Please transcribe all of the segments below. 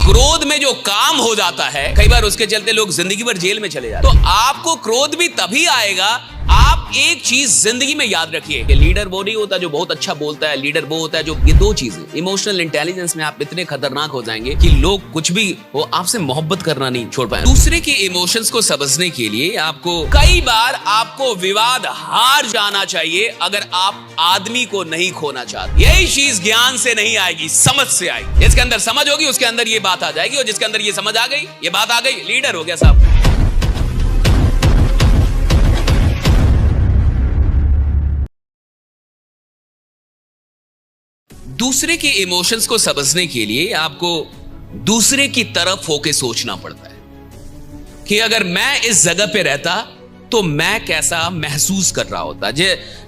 क्रोध में जो काम हो जाता है, कई बार उसके चलते लोग जिंदगी भर जेल में चले जाते हैं। तो आपको क्रोध भी तभी आएगा, आप एक चीज जिंदगी में याद रखिए कि लीडर वो नहीं होता जो बहुत अच्छा बोलता है, लीडर वो होता है जो, ये दो चीजें, इमोशनल इंटेलिजेंस में आप इतने खतरनाक हो जाएंगे कि लोग कुछ भी हो आपसे मोहब्बत करना नहीं छोड़ पाए। दूसरे के इमोशंस को समझने के लिए आपको कई बार आपको विवाद हार जाना चाहिए अगर आप आदमी को नहीं खोना चाहते। यही चीज ज्ञान से नहीं आएगी, समझ से आएगी। जिसके अंदर समझ होगी उसके अंदर ये बात आ जाएगी, और जिसके अंदर ये समझ आ गई, ये बात आ गई, लीडर हो गया साहब। दूसरे के इमोशंस को समझने के लिए आपको दूसरे की तरफ होके सोचना पड़ता है कि अगर मैं इस जगह पे रहता तो मैं कैसा महसूस कर रहा होता।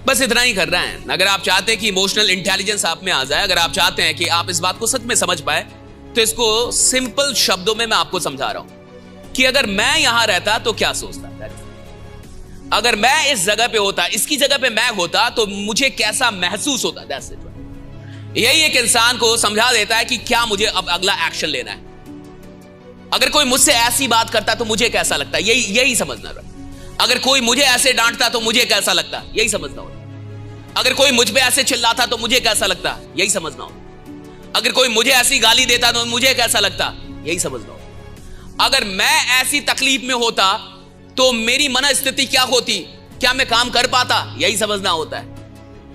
बस इतना ही कर रहा है। अगर आप चाहते हैं कि इमोशनल इंटेलिजेंस आप में आ जाए, अगर आप चाहते हैं कि आप इस बात को सच में समझ पाए, तो इसको सिंपल शब्दों में मैं आपको समझा रहा हूं कि अगर मैं यहां रहता तो क्या सोचता, अगर मैं इस जगह पे होता, इसकी जगह पे मैं होता तो मुझे कैसा महसूस होता। That's it. यही एक इंसान को समझा देता है कि क्या मुझे अब अगला एक्शन लेना है। अगर कोई मुझसे ऐसी बात करता तो मुझे कैसा लगता, यही समझना रहा। अगर कोई मुझे ऐसे डांटता तो मुझे कैसा लगता, यही समझना होता। अगर कोई मुझ पे ऐसे चिल्लाता तो मुझे कैसा लगता, यही समझना होता। अगर कोई मुझे ऐसी गाली देता तो मुझे कैसा लगता, यही समझना होता। अगर मैं ऐसी तकलीफ में होता तो मेरी मनस्थिति क्या होती, क्या मैं काम कर पाता, यही समझना होता है।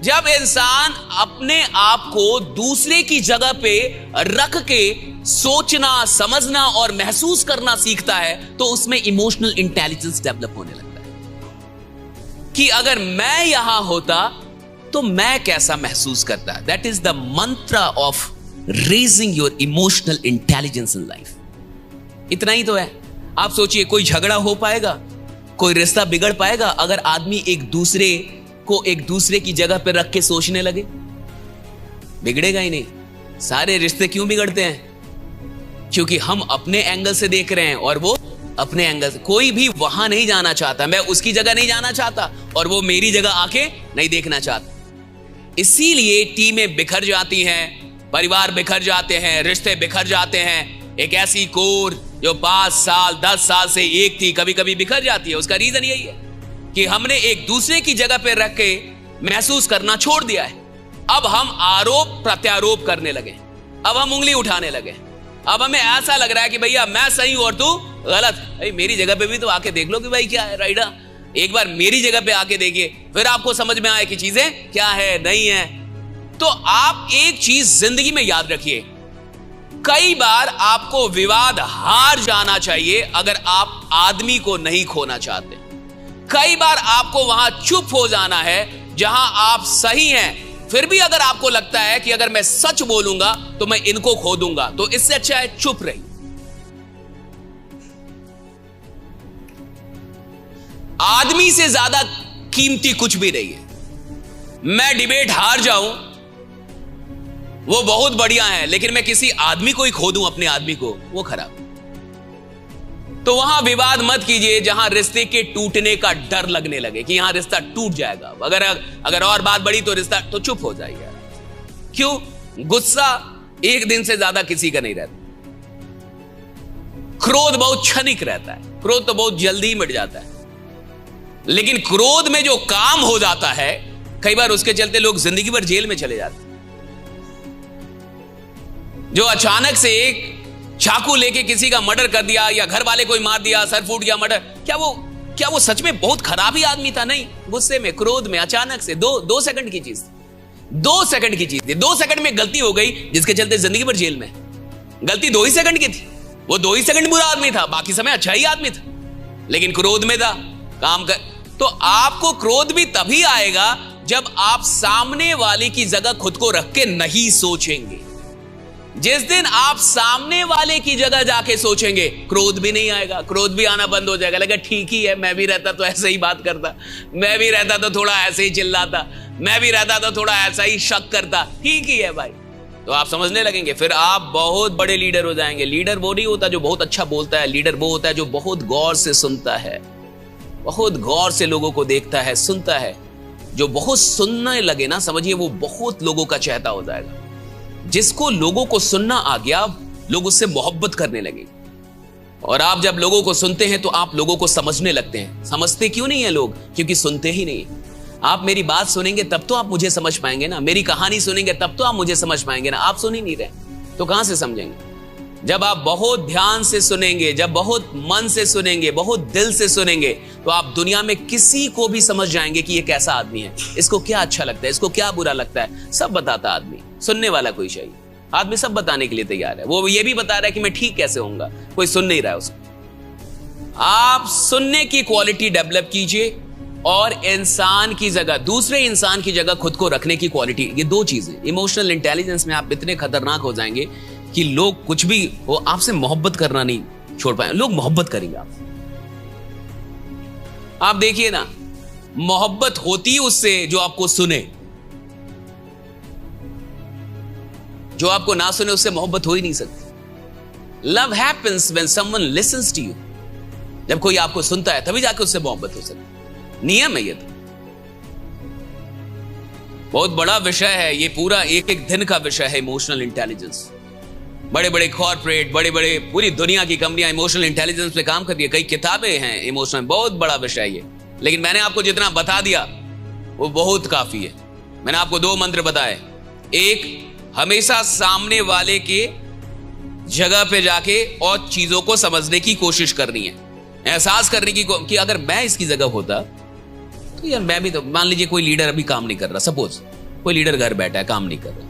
जब इंसान अपने आप को दूसरे की जगह पे रख के सोचना, समझना और महसूस करना सीखता है तो उसमें इमोशनल इंटेलिजेंस डेवलप होने लगता है कि अगर मैं यहां होता तो मैं कैसा महसूस करता। That is the Mantra of raising your emotional intelligence in life. इतना ही तो है। आप सोचिए, कोई झगड़ा हो पाएगा, कोई रिश्ता बिगड़ पाएगा अगर आदमी एक दूसरे की जगह पर रख के सोचने लगे? बिगड़ेगा ही नहीं। सारे रिश्ते क्यों बिगड़ते हैं? क्योंकि हम अपने एंगल से देख रहे हैं और वो अपने एंगल से। कोई भी वहां नहीं जाना चाहता, मैं उसकी जगह नहीं जाना चाहता और वो मेरी जगह आके नहीं देखना चाहता। इसीलिए टीमें बिखर जाती हैं, परिवार बिखर जाते हैं, रिश्ते बिखर जाते हैं। एक ऐसी कोर जो 5 साल 10 साल से एक थी, कभी कभी बिखर जाती है। उसका रीजन यही है कि हमने एक दूसरे की जगह पे रख के महसूस करना छोड़ दिया है। अब हम आरोप प्रत्यारोप करने लगे, अब हम उंगली उठाने लगे। अब हमें ऐसा लग रहा है कि भैया मैं सही और तू गलत। भाई मेरी जगह पे भी तो आके देख लो कि भाई क्या है राइडा। एक बार मेरी जगह पे आके देखिए, फिर आपको समझ में आए कि चीजें क्या है नहीं है। तो आप एक चीज जिंदगी में याद रखिए, कई बार आपको विवाद हार जाना चाहिए अगर आप आदमी को नहीं खोना चाहते। कई बार आपको वहां चुप हो जाना है जहां आप सही हैं, फिर भी अगर आपको लगता है कि अगर मैं सच बोलूंगा तो मैं इनको खो दूंगा, तो इससे अच्छा है चुप रही। आदमी से ज्यादा कीमती कुछ भी नहीं है। मैं डिबेट हार जाऊं वो बहुत बढ़िया है, लेकिन मैं किसी आदमी को ही खो दूं, अपने आदमी को, वो खराब। तो वहां विवाद मत कीजिए जहां रिश्ते के टूटने का डर लगने लगे कि यहां रिश्ता टूट जाएगा। अगर और बात बढ़ी तो रिश्ता, तो चुप हो जाइए। क्यों? गुस्सा एक दिन से ज्यादा किसी का नहीं रहता। क्रोध बहुत क्षणिक रहता है, क्रोध तो बहुत जल्दी मिट जाता है। लेकिन क्रोध में जो काम हो जाता है, कई बार उसके चलते लोग जिंदगी भर जेल में चले जाते हैं। जो अचानक से एक चाकू लेके किसी का मर्डर कर दिया या घर वाले कोई मार दिया, सर फूट गया, मर्डर, क्या वो सच में बहुत खराब ही आदमी था? नहीं, गुस्से में, क्रोध में, अचानक से दो सेकंड की चीज, 2 सेकंड की चीज थी। 2 सेकंड में गलती हो गई जिसके चलते जिंदगी भर जेल में। गलती 2 ही सेकंड की थी। वो 2 ही सेकंड बुरा आदमी था, बाकी समय अच्छा ही आदमी था, लेकिन क्रोध में था काम कर। तो आपको क्रोध भी तभी आएगा जब आप सामने वाले की जगह खुद को रख के नहीं सोचेंगे। जिस दिन आप सामने वाले की जगह जाके सोचेंगे, क्रोध भी नहीं आएगा, क्रोध भी आना बंद हो जाएगा। लगा ठीक ही है, मैं भी रहता तो ऐसे ही बात करता, मैं भी रहता तो थोड़ा ऐसे ही चिल्लाता, मैं भी रहता तो थोड़ा ऐसा ही शक करता, ठीक ही है भाई। तो आप समझने लगेंगे, फिर आप बहुत बड़े लीडर हो जाएंगे। लीडर वो नहीं होता जो बहुत अच्छा बोलता है, लीडर वो होता है जो बहुत गौर से सुनता है, बहुत गौर से लोगों को देखता है, सुनता है। जो बहुत सुनने लगे ना, समझिए वो बहुत लोगों का चहेता हो जाएगा। जिसको लोगों को सुनना आ गया, लोग उससे मोहब्बत करने लगे। और आप जब लोगों को सुनते हैं तो आप लोगों को समझने लगते हैं। समझते क्यों नहीं है लोग? क्योंकि सुनते ही नहीं। आप मेरी बात सुनेंगे तब तो आप मुझे समझ पाएंगे ना, मेरी कहानी सुनेंगे तब तो आप मुझे समझ पाएंगे ना। आप सुन ही नहीं रहे तो कहां से समझेंगे? जब आप बहुत ध्यान से सुनेंगे, जब बहुत मन से सुनेंगे, बहुत दिल से सुनेंगे, तो आप दुनिया में किसी को भी समझ जाएंगे कि ये कैसा आदमी है, इसको क्या अच्छा लगता है, इसको क्या बुरा लगता है। सब बताता आदमी, सुनने वाला कोई चाहिए। आदमी सब बताने के लिए तैयार है। वो ये भी बता रहा है कि मैं ठीक कैसे होऊंगा, कोई सुन नहीं रहा है उसको। आप सुनने की क्वालिटी डेवलप कीजिए और इंसान की जगह, दूसरे इंसान की जगह खुद को रखने की क्वालिटी, ये दो चीजें। इमोशनल इंटेलिजेंस में आप इतने खतरनाक हो जाएंगे कि लोग कुछ भी हो, आपसे मोहब्बत करना नहीं छोड़ पाए। लोग मोहब्बत करेंगे आपसे। आप देखिए ना, मोहब्बत होती उससे जो आपको सुने। जो आपको ना सुने उससे मोहब्बत हो ही नहीं सकती। Love happens when someone listens to you. जब कोई आपको सुनता है तभी जाके उससे मोहब्बत हो सकती है। नियम है ये। तो बहुत बड़ा विषय है ये, पूरा एक एक दिन का विषय है इमोशनल इंटेलिजेंस। बड़े बड़े कॉर्पोरेट, बड़े बड़े पूरी दुनिया की कंपनियां इमोशनल इंटेलिजेंस पे काम कर रही है। कई किताबें हैं इमोशनल, बहुत बड़ा विषय है ये। लेकिन मैंने आपको जितना बता दिया वो बहुत काफी है। मैंने आपको 2 मंत्र बताए। एक, हमेशा सामने वाले के जगह पे जाके और चीजों को समझने की कोशिश करनी है, एहसास करने की कि अगर मैं इसकी जगह होता तो यार मैं भी तो, मान लीजिए कोई लीडर अभी काम नहीं कर रहा, सपोज कोई लीडर घर बैठा है काम नहीं कर रहा।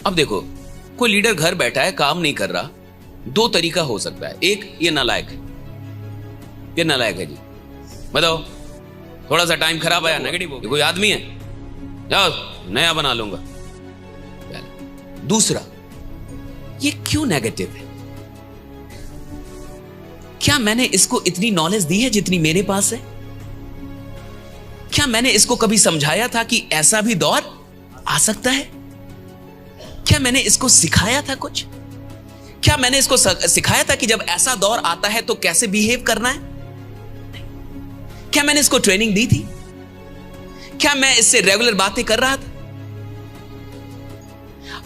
अब देखो, कोई लीडर घर बैठा है काम नहीं कर रहा, 2 तरीका हो सकता है। एक, ये नालायक है, ये नालायक है जी, बताओ थोड़ा सा टाइम खराब आया, नेगेटिव हो, कोई आदमी है, जाओ नया बना लूंगा। दूसरा, ये क्यों नेगेटिव है? क्या मैंने इसको इतनी नॉलेज दी है जितनी मेरे पास है? क्या मैंने इसको कभी समझाया था कि ऐसा भी दौर आ सकता है? क्या मैंने इसको सिखाया था कुछ? क्या मैंने इसको सिखाया था कि जब ऐसा दौर आता है तो कैसे बिहेव करना है? क्या मैंने इसको ट्रेनिंग दी थी? क्या मैं इससे रेगुलर बातें कर रहा था?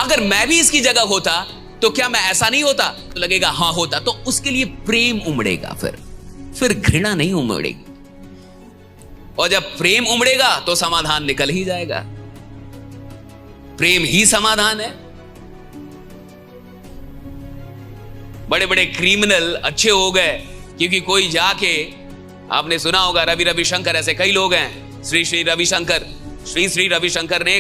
अगर मैं भी इसकी जगह होता तो क्या मैं ऐसा नहीं होता? तो लगेगा हाँ होता। तो उसके लिए प्रेम उमड़ेगा, फिर घृणा नहीं उमड़ेगी। और जब प्रेम उमड़ेगा तो समाधान निकल ही जाएगा। प्रेम ही समाधान है। बड़े बड़े क्रिमिनल अच्छे हो गए क्योंकि कोई जाके, आपने सुना होगा रविशंकर, ऐसे कई लोग हैं, श्री रविशंकर ने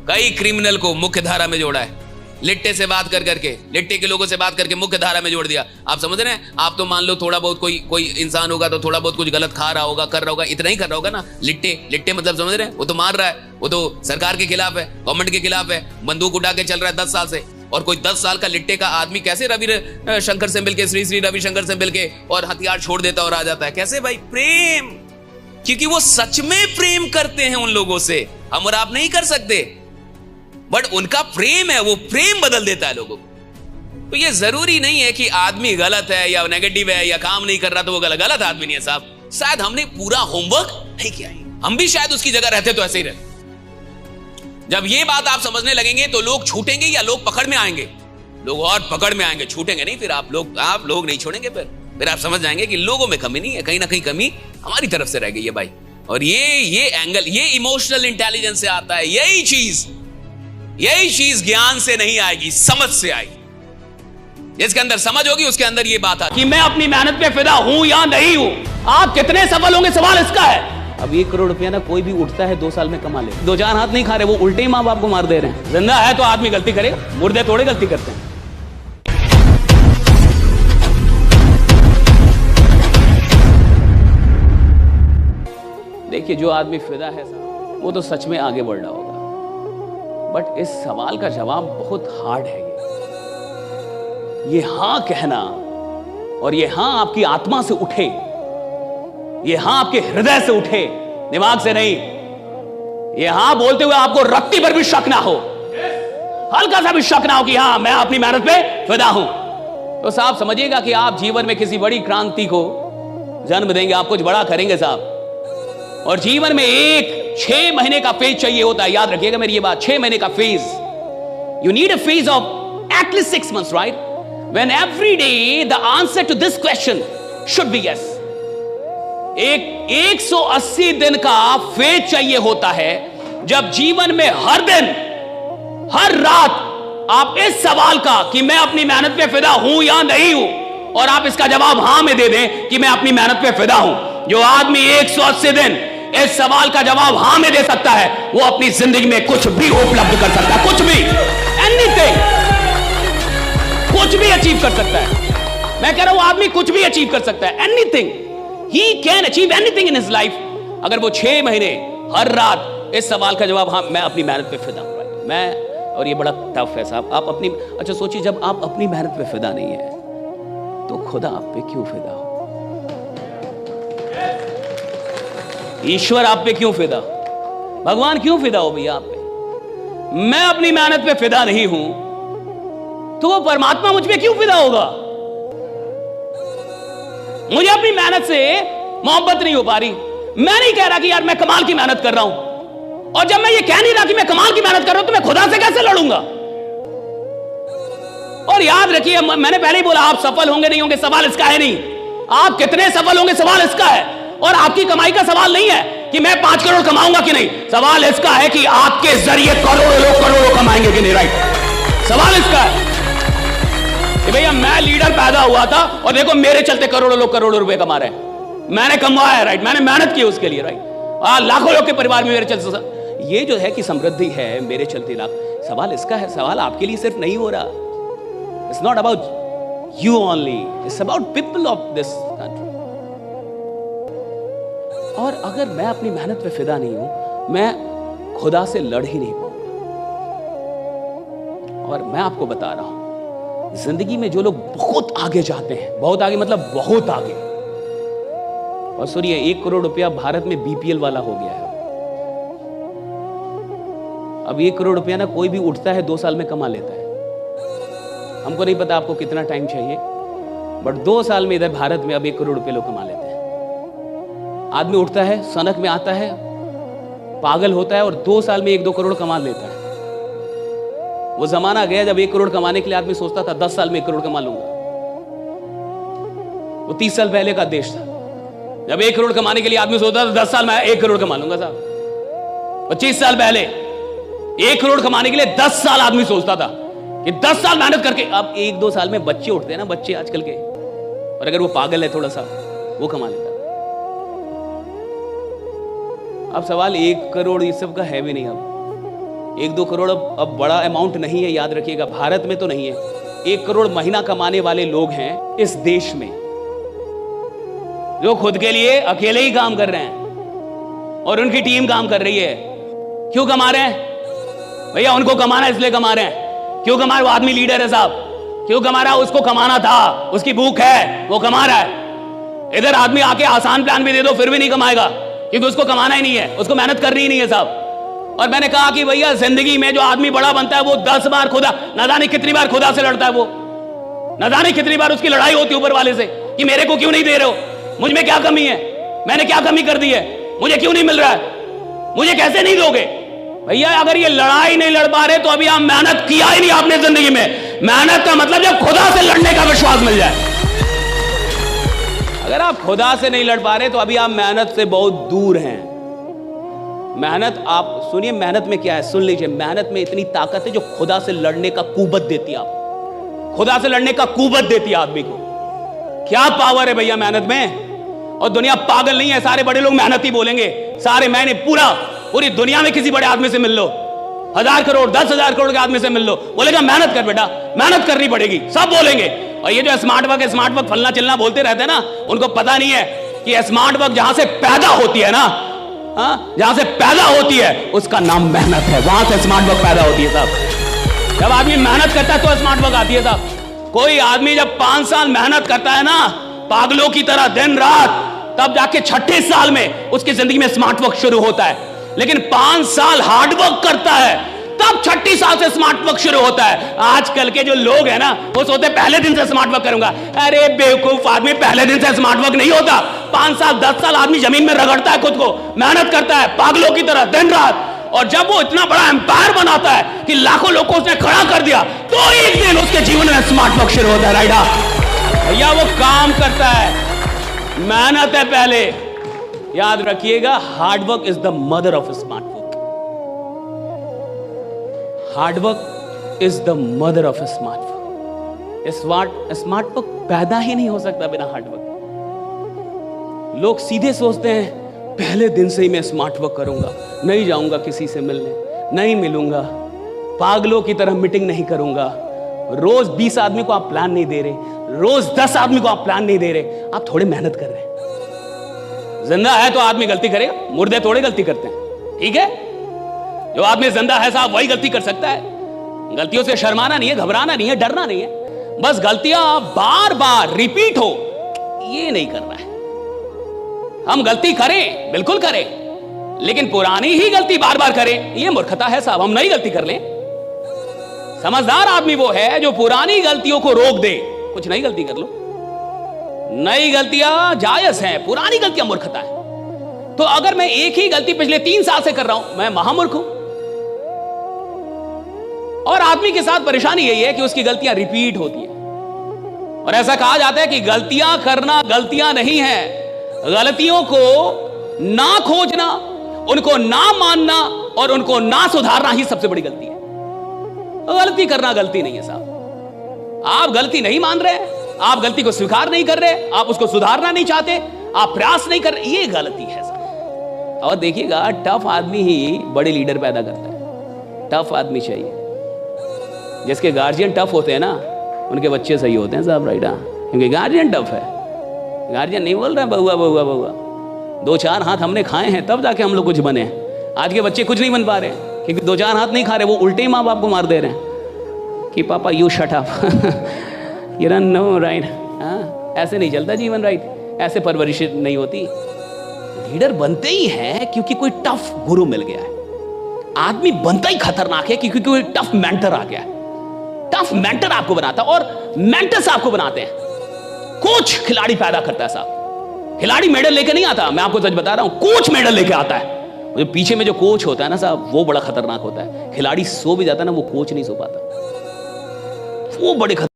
कई क्रिमिनल को मुख्य धारा में जोड़ा है। लिट्टे से बात करके, लिट्टे के लोगों से बात करके मुख्य धारा में जोड़ दिया। आप समझ रहे हैं? आप तो मान लो थोड़ा बहुत कोई इंसान होगा तो थोड़ा बहुत कुछ गलत खा रहा होगा, कर रहा होगा, इतना ही कर रहा होगा ना। लिट्टे मतलब समझ रहे हैं? वो तो मार रहा है, वो तो सरकार के खिलाफ है, गवर्नमेंट के खिलाफ है, बंदूक उठा के चल रहा है 10 साल से। और कोई 10 साल का लिट्टे का आदमी कैसे रविशंकर से मिलके, श्री रविशंकर से मिलके और हथियार छोड़ देता और आ जाता है? कैसे भाई? प्रेम, क्योंकि वो सच में प्रेम करते हैं उन लोगों से। हम और आप नहीं कर सकते, बट उनका प्रेम है, वो प्रेम बदल देता है लोगों को। तो ये जरूरी नहीं है कि आदमी गलत है या नेगेटिव है या काम नहीं कर रहा तो वो गलत आदमी नहीं है साहब। शायद हमने पूरा होमवर्क नहीं किया है, हम भी शायद उसकी जगह रहते तो ऐसे ही रहते। जब ये बात आप समझने लगेंगे तो लोग छूटेंगे या लोग पकड़ में आएंगे? लोग और पकड़ में आएंगे, छूटेंगे नहीं। फिर आप लोग नहीं छोड़ेंगे। फिर आप समझ जाएंगे कि लोगों में कमी नहीं है, कहीं ना कहीं कमी हमारी तरफ से रह गई है भाई। और ये एंगल, ये इमोशनल इंटेलिजेंस से आता है। यही चीज ज्ञान से नहीं आएगी, समझ से आएगी। जिसके अंदर समझ होगी उसके अंदर ये बात आती कि मैं अपनी मेहनत पे फिदा हूं या नहीं हूं। आप कितने सफल होंगे, सवाल इसका है। अब 1 करोड़ रुपया ना कोई भी उठता है 2 साल में कमा ले। 2-4 हाथ नहीं खा रहे, वो उल्टे ही मां बाप को मार दे रहे हैं। जिंदा है तो आदमी गलती करेगा, मुर्दे थोड़े गलती करते हैं। देखिए, जो आदमी फिदा है वो तो सच में आगे बढ़ रहा होगा। बट इस सवाल का जवाब बहुत हार्ड है। ये हां कहना और ये हां आपकी आत्मा से उठे, ये हां आपके हृदय से उठे, दिमाग से नहीं। ये हां बोलते हुए आपको रत्ती पर भी शक ना हो, हल्का सा भी शक ना हो कि हां मैं अपनी मेहनत पे फिदा हूं। तो साहब समझिएगा कि आप जीवन में किसी बड़ी क्रांति को जन्म देंगे, आप कुछ बड़ा करेंगे साहब। और जीवन में एक 6 महीने का फेज चाहिए होता है। याद रखिएगा मेरी ये बात, 6 महीने का phase. You need a phase of At least 6 months, right? When every day the answer to this question should be yes. एक 180 दिन का फेज चाहिए होता है, जब जीवन में हर दिन, हर रात आप इस सवाल का कि मैं अपनी मेहनत पे फिदा हूं या नहीं हूं, और आप इसका जवाब हां में दे दें कि मैं अपनी मेहनत पे फिदा हूं। जो आदमी 180 दिन इस सवाल का जवाब हां में दे सकता है, वो अपनी जिंदगी में कुछ भी उपलब्ध कर सकता है, कुछ भी, एनीथिंग, कुछ भी अचीव कर सकता है। मैं कह रहा हूं आदमी कुछ भी अचीव कर सकता है, anything, he can achieve anything in his life, अगर वो 6 महीने हर रात इस सवाल का जवाब, हां मैं अपनी मेहनत पे फिदा हूं। मैं, और ये बड़ा टफ है साहब, आप अपनी, अच्छा सोचिए, जब आप अपनी मेहनत पे फिदा नहीं है तो खुदा आप पे क्यों फिदा हो? ईश्वर आप पे क्यों फिदा, भगवान क्यों फिदा हो भैया आप पे? मैं अपनी मेहनत पे फिदा नहीं हूं तो वो परमात्मा मुझ पे क्यों फिदा होगा? मुझे अपनी मेहनत से मोहब्बत नहीं हो पा रही। मैं नहीं कह रहा कि यार मैं कमाल की मेहनत कर रहा हूं, और जब मैं ये कह नहीं रहा कि मैं कमाल की मेहनत कर रहा हूं तो मैं खुदा से कैसे लड़ूंगा? और याद रखिए, मैंने पहले ही बोला, आप सफल होंगे नहीं होंगे सवाल इसका है नहीं, आप कितने सफल होंगे सवाल इसका है। और आपकी कमाई का सवाल नहीं है कि मैं 5 करोड़ कमाऊंगा कि नहीं, सवाल इसका है कि आपके जरिए करोड़ों लोग करोड़ों कमाएंगे कि नहीं। राइट, सवाल इसका है कि भैया मैं लीडर पैदा हुआ था और देखो मेरे चलते करोड़ों लोग करोड़ों रुपए कमा रहे हैं, मैंने कमाया है, राइट, मैंने मेहनत की उसके लिए, राइट, लाखों लोग के परिवार में मेरे चलते, ये जो है कि समृद्धि है मेरे चलते लाख, सवाल इसका है। सवाल आपके लिए सिर्फ नहीं हो रहा, it's not about you only, it's about people of this country. और अगर मैं अपनी मेहनत पे फिदा नहीं हूं, मैं खुदा से लड़ ही नहीं पाऊंगा। और मैं आपको बता रहा हूं, जिंदगी में जो लोग बहुत आगे जाते हैं, बहुत आगे मतलब बहुत आगे, और सुनिए 1 करोड़ रुपया भारत में बीपीएल वाला हो गया है। अब 1 करोड़ रुपया ना कोई भी उठता है 2 साल में कमा लेता है। हमको नहीं पता आपको कितना टाइम चाहिए, बट 2 साल में इधर भारत में अब 1 करोड़ रुपए लोग कमा लेते हैं। आदमी उठता है, सनक में आता है, पागल होता है और 2 साल में 1-2 करोड़ कमा लेता है। वो जमाना गया जब 1 करोड़ कमाने के लिए आदमी सोचता था 10 साल में 1 करोड़ कमा लूंगा। वो 30 साल पहले का देश था, जब 1 करोड़ कमाने के लिए आदमी सोचता था 10 साल में 1 करोड़ कमा लूंगा साहब। 25 साल पहले 1 करोड़ कमाने के लिए 10 साल आदमी सोचता था कि 10 साल मेहनत करके, अब 1-2 साल में बच्चे उठते हैं ना, बच्चे आजकल के, और अगर वो पागल है थोड़ा सा वो कमा लेता। अब सवाल 1 करोड़ इस सब का है भी नहीं, अब 1-2 करोड़ अब बड़ा अमाउंट नहीं है, याद रखिएगा, भारत में तो नहीं है। 1 करोड़ महीना कमाने वाले लोग हैं इस देश में, जो खुद के लिए अकेले ही काम कर रहे हैं और उनकी टीम काम कर रही है। क्यों कमा रहे हैं भैया? उनको कमाना इसलिए कमा रहे हैं। क्यों कमा रहे? वो आदमी लीडर है साहब, क्यों कमा रहा है? उसको कमाना था, उसकी भूख है, वो कमा रहा है। इधर आदमी आके आसान प्लान भी दे दो फिर भी नहीं कमाएगा, क्योंकि उसको कमाना ही नहीं है, उसको मेहनत करनी ही नहीं है साहब। और मैंने कहा कि भैया जिंदगी में जो आदमी बड़ा बनता है वो 10 बार खुदा, न जाने कितनी बार खुदा से लड़ता है, वो न जाने कितनी बार उसकी लड़ाई होती है ऊपर वाले से कि मेरे को क्यों नहीं दे रहे हो, मुझ में क्या कमी है, मैंने क्या कमी कर दी है, मुझे क्यों नहीं मिल रहा है, मुझे कैसे नहीं दोगे? भैया अगर ये लड़ाई नहीं लड़ पा रहे तो अभी आप मेहनत किया ही नहीं आपने जिंदगी में। मेहनत का मतलब जब खुदा से लड़ने का विश्वास मिल जाए। अगर आप खुदा से नहीं लड़ पा रहे तो अभी आप मेहनत से बहुत दूर हैं। मेहनत, आप सुनिए मेहनत में क्या है, सुन लीजिए, मेहनत में इतनी ताकत है जो खुदा से लड़ने का कुव्वत देती है आपको, खुदा से लड़ने का कुव्वत देती है आदमी को। क्या पावर है भैया मेहनत में। और दुनिया पागल नहीं है, सारे बड़े लोग मेहनत ही बोलेंगे, सारे, मैंने पूरी दुनिया में किसी बड़े आदमी से मिल लो, 1000 करोड़ 10,000 करोड़ के आदमी से मिल लो, बोलेगा मेहनत कर बेटा, मेहनत करनी पड़ेगी, सब बोलेंगे। और ये जो स्मार्ट वर्क फलना चिलना बोलते रहते हैं ना, उनको पता नहीं है कि स्मार्ट वर्क जहां से पैदा होती है ना, जहां से पैदा होती है उसका नाम मेहनत है, वहां से स्मार्ट वर्क पैदा होती है साहब। जब आदमी मेहनत करता है तो स्मार्ट वर्क आती है साहब। कोई आदमी जब 5 साल मेहनत करता है ना पागलों की तरह दिन रात, तब जाके 6ठे साल में उसकी जिंदगी में स्मार्ट वर्क शुरू होता है। लेकिन 5 साल हार्ड वर्क करता है तब 6ठी साल से स्मार्ट वर्क शुरू होता है। आजकल के जो लोग हैं ना वो सोचते हैं पहले दिन से स्मार्ट वर्क करूंगा। अरे बेवकूफ आदमी, पहले दिन से स्मार्ट वर्क नहीं होता। 5 साल 10 साल आदमी जमीन में रगड़ता है, खुद को मेहनत करता है पागलों की तरह दिन रात, और जब वो इतना बड़ा एम्पायर बनाता है कि लाखों लोगों को उसने खड़ा कर दिया, तो एक दिन उसके जीवन में स्मार्ट वर्क शुरू होता है। राइडा भैया वो काम करता है, मेहनत है पहले। याद रखिएगा, hard work is the mother of smart work. Hard work is the mother of smart work. Smart work पैदा ही नहीं हो सकता बिना हार्ड वर्क। लोग सीधे सोचते हैं पहले दिन से ही मैं स्मार्ट वर्क करूंगा, नहीं जाऊंगा किसी से मिलने, नहीं मिलूंगा, पागलों की तरह मीटिंग नहीं करूंगा। रोज 20 आदमी को आप प्लान नहीं दे रहे, रोज 10 आदमी को आप प्लान नहीं दे रहे, आप थोड़ी मेहनत कर रहे हैं। जिंदा है तो आदमी गलती करेगा, मुर्दे थोड़े गलती करते हैं, ठीक है? जो आदमी जिंदा है साहब वही गलती कर सकता है। गलतियों से शर्माना नहीं है, घबराना नहीं है, डरना नहीं है, बस गलतियां बार बार रिपीट हो ये नहीं करना है। हम गलती करें, बिल्कुल करें, लेकिन पुरानी ही गलती बार बार करें ये मूर्खता है साहब। हम नई गलती कर लें। समझदार आदमी वो है जो पुरानी गलतियों को रोक दे, कुछ नई गलती कर लो। नई गलतियां जायज हैं, पुरानी गलतियां मूर्खता है। तो अगर मैं एक ही गलती पिछले 3 साल से कर रहा हूं, मैं महामूर्ख हूं। और आदमी के साथ परेशानी यही है कि उसकी गलतियां रिपीट होती हैं। और ऐसा कहा जाता है कि गलतियां करना गलतियां नहीं है, गलतियों को ना खोजना, उनको ना मानना और उनको ना सुधारना ही सबसे बड़ी गलती है। गलती करना गलती नहीं है साहब। आप गलती नहीं मान रहे, आप गलती को स्वीकार नहीं कर रहे, आप उसको सुधारना नहीं चाहते, आप प्रयास नहीं कर रहे, ये गलती है साहब। और देखिएगा, टफ आदमी ही बड़े लीडर पैदा करता है। टफ आदमी चाहिए। जिसके गार्जियन टफ होते हैं ना, उनके बच्चे सही होते हैं साहब। राइडा क्योंकि गार्जियन टफ है। गार्जियन नहीं बोल रहे बहुआ बहुआ बहुआ, 2-4 हाथ हमने खाए हैं तब जाके हम लोग कुछ बने हैं। आज के बच्चे कुछ नहीं बन पा रहे हैं क्योंकि 2-4 हाथ नहीं खा रहे, वो उल्टे ही माँ बाप को मार दे रहे हैं कि पापा you shut up you don't know right. ऐसे नहीं चलता जीवन, राइट? ऐसे परवरिश नहीं होती। लीडर बनते ही हैं क्योंकि कोई टफ गुरु मिल गया है। आदमी बनता ही खतरनाक है क्योंकि कोई टफ मेंटर आ गया है। टफ मेंटर आपको बनाता है और मेंटर्स आपको बनाते हैं। कोच खिलाड़ी पैदा करता है साहब। खिलाड़ी मेडल लेके नहीं आता, मैं आपको सच बता रहा हूं, कोच मेडल लेके आता है। जो पीछे में जो कोच होता है ना साहब, वो बड़ा खतरनाक होता है। खिलाड़ी सो भी जाता है ना, वो कोच नहीं सो पाता, वो बड़े